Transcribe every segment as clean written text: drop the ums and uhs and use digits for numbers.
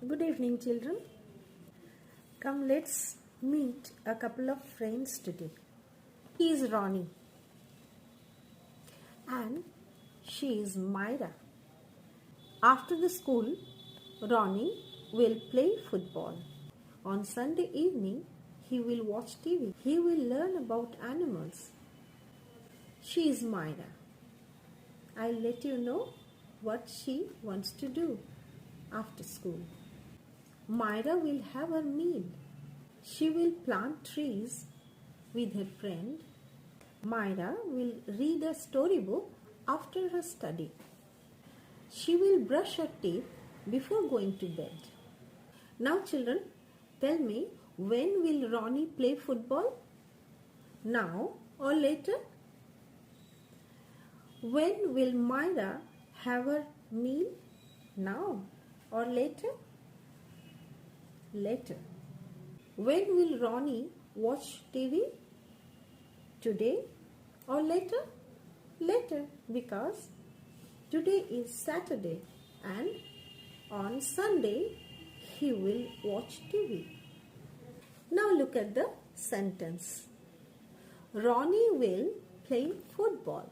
Good evening, children. Come, let's meet a couple of friends today. He is Ronnie and she is Myra. After the school, Ronnie will play football. On Sunday evening, he will watch TV. He will learn about animals. She is Myra. I'll let you know what she wants to do after school. Myra will have her meal. She will plant trees with her friend. Myra will read a storybook after her study. She will brush her teeth before going to bed. Now children, tell me, when will Ronnie play football? Now or later? When will Myra have her meal? Now or later? Later. When will Ronnie watch TV? Today or later? Later, because today is Saturday and on Sunday he will watch TV. Now look at the sentence. Ronnie will play football.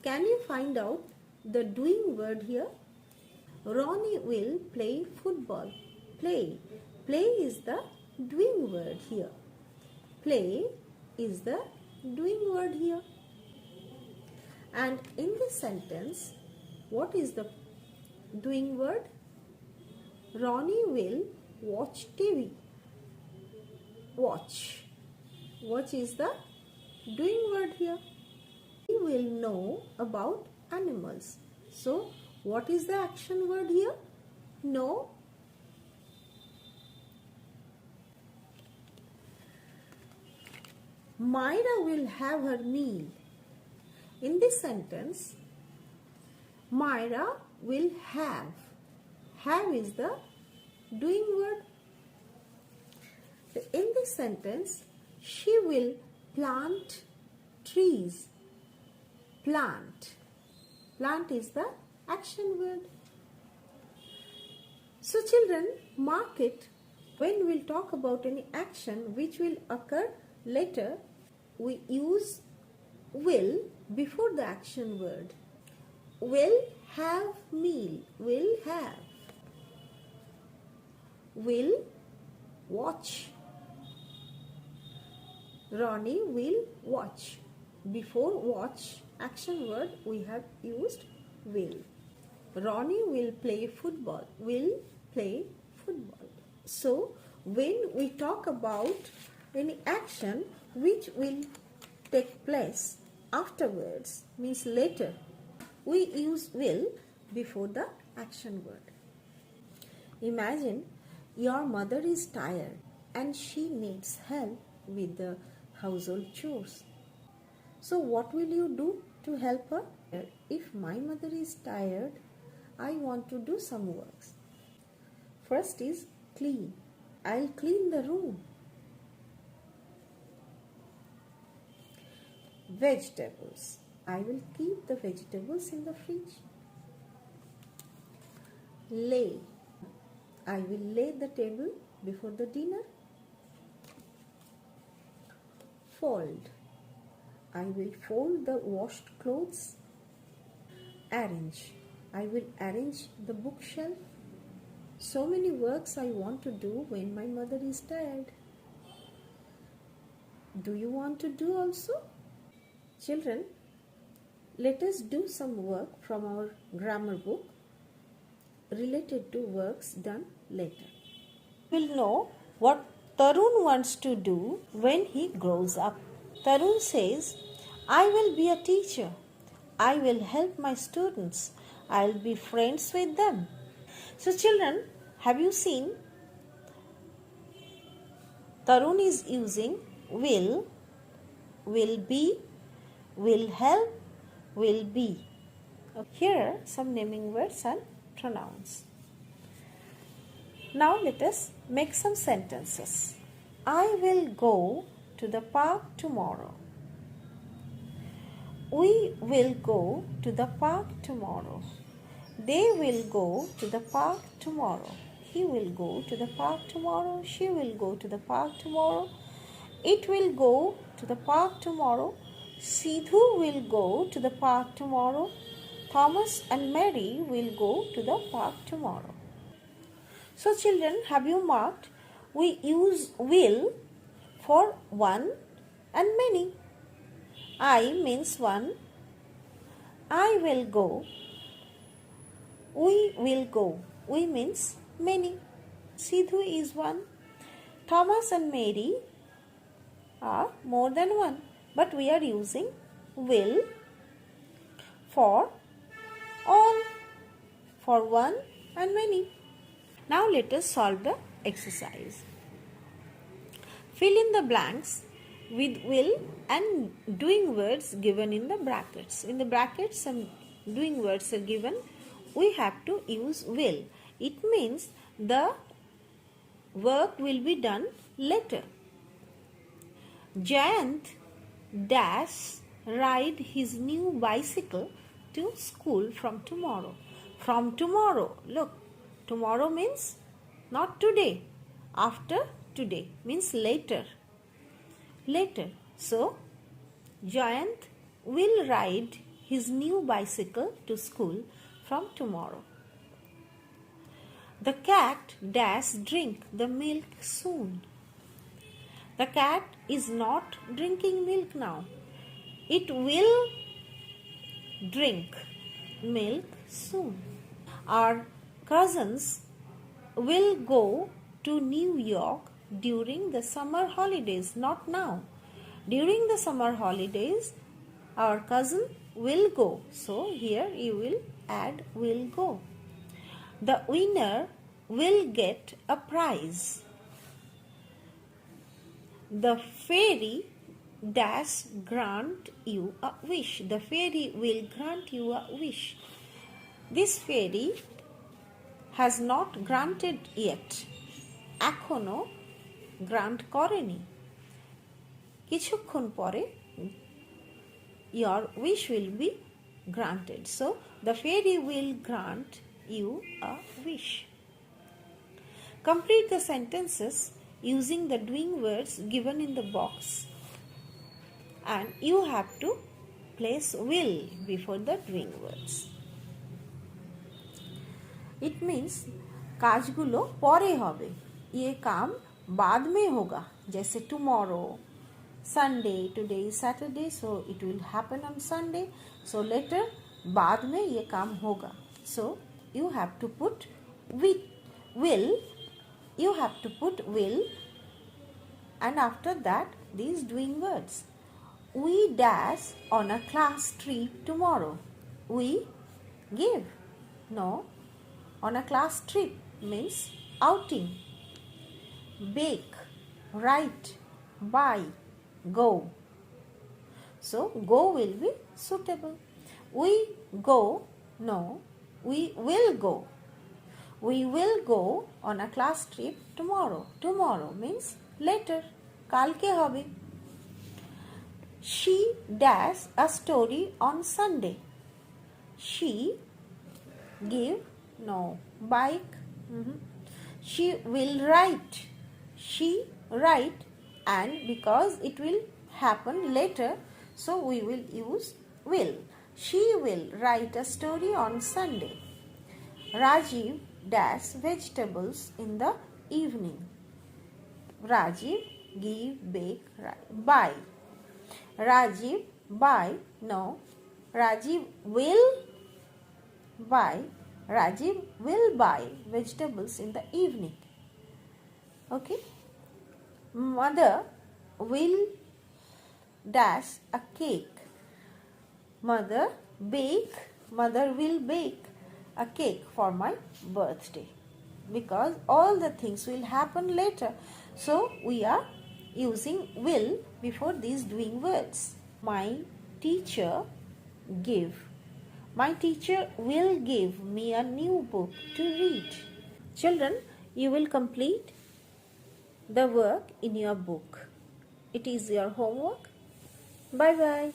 Can you find out the doing word here? Ronnie will play football. Play. Play is the doing word here. Play is the doing word here. And in this sentence, what is the doing word? Ronnie will watch TV. Watch. Watch is the doing word here. He will know about animals. So, what is the action word here? Know. Myra will have her meal. In this sentence, Myra will have. Have is the doing word. In this sentence, she will plant trees. Plant. Plant is the action word. So children, mark it. When we'll talk about any action which will occur later, we use will before the action word. Will have meal. Will have. Will watch. Ronnie will watch. Before watch action word we have used will. Ronnie will play football. Will play football. So when we talk about any action which will take place afterwards, means later, we use will before the action word. Imagine your mother is tired and she needs help with the household chores. So what will you do to help her? If my mother is tired, I want to do some works. First is clean. I'll clean the room. Vegetables. I will keep the vegetables in the fridge. Lay. I will lay the table before the dinner. Fold. I will fold the washed clothes. Arrange. I will arrange the bookshelf. So many works I want to do when my mother is tired. Do you want to do also? Children, let us do some work from our grammar book related to works done later. We'll know what Tarun wants to do when he grows up. Tarun says, I will be a teacher. I will help my students. I'll be friends with them. So children, have you seen? Tarun is using will be, will help, will be. Here are some naming words and pronouns. Now let us make some sentences. I will go to the park tomorrow. We will go to the park tomorrow. They will go to the park tomorrow. He will go to the park tomorrow. She will go to the park tomorrow. It will go to the park tomorrow. Sidhu will go to the park tomorrow. Thomas and Mary will go to the park tomorrow. So children, have you marked? We use will for one and many. I means one. I will go. We will go. We means many. Sidhu is one. Thomas and Mary are more than one. But we are using will for all, for one and many. Now let us solve the exercise. Fill in the blanks with will and doing words given in the brackets. In the brackets, some doing words are given. We have to use will. It means the work will be done later. Jayant dash ride his new bicycle to school from tomorrow. From tomorrow. Look, tomorrow means not today. After today means later. Later. So, Jayant will ride his new bicycle to school from tomorrow. The cat dash drink the milk soon. The cat is not drinking milk now. It will drink milk soon. Our cousins will go to New York during the summer holidays, not now. During the summer holidays, our cousin will go. So here you will add will go. The winner will get a prize. The fairy dash grant you a wish. The fairy will grant you a wish. This fairy has not granted yet. Ekhono grant koreni. Kichukkon pore your wish will be granted. So the fairy will grant you a wish. Complete the sentences using the doing words given in the box, and you have to place will before the doing words. It means काजगुलो परे होबे, ये काम बाद में होगा. जैसे tomorrow, Sunday, today is Saturday, so it will happen on Sunday. So later, बाद में ये काम होगा. So you have to put will. You have to put will, and after that these doing words. We dash on a class trip tomorrow. We give. No. On a class trip means outing. Bake, write, buy, go. So go will be suitable. We go. No. We will go. We will go on a class trip tomorrow. Tomorrow means later. Kalke hobe. She dash a story on Sunday. She give. No. Bike. She will write. She write, and because it will happen later, so we will use will. She will write a story on Sunday. Rajiv dash vegetables in the evening. Rajiv give, bake, buy. Rajiv buy. No. Rajiv will buy. Rajiv will buy vegetables in the evening. Okay. Mother will dash a cake. Mother will bake a cake for my birthday, because all the things will happen later. So we are using will before these doing words. My teacher give. My teacher will give me a new book to read. Children, you will complete the work in your book. It is your homework. Bye bye.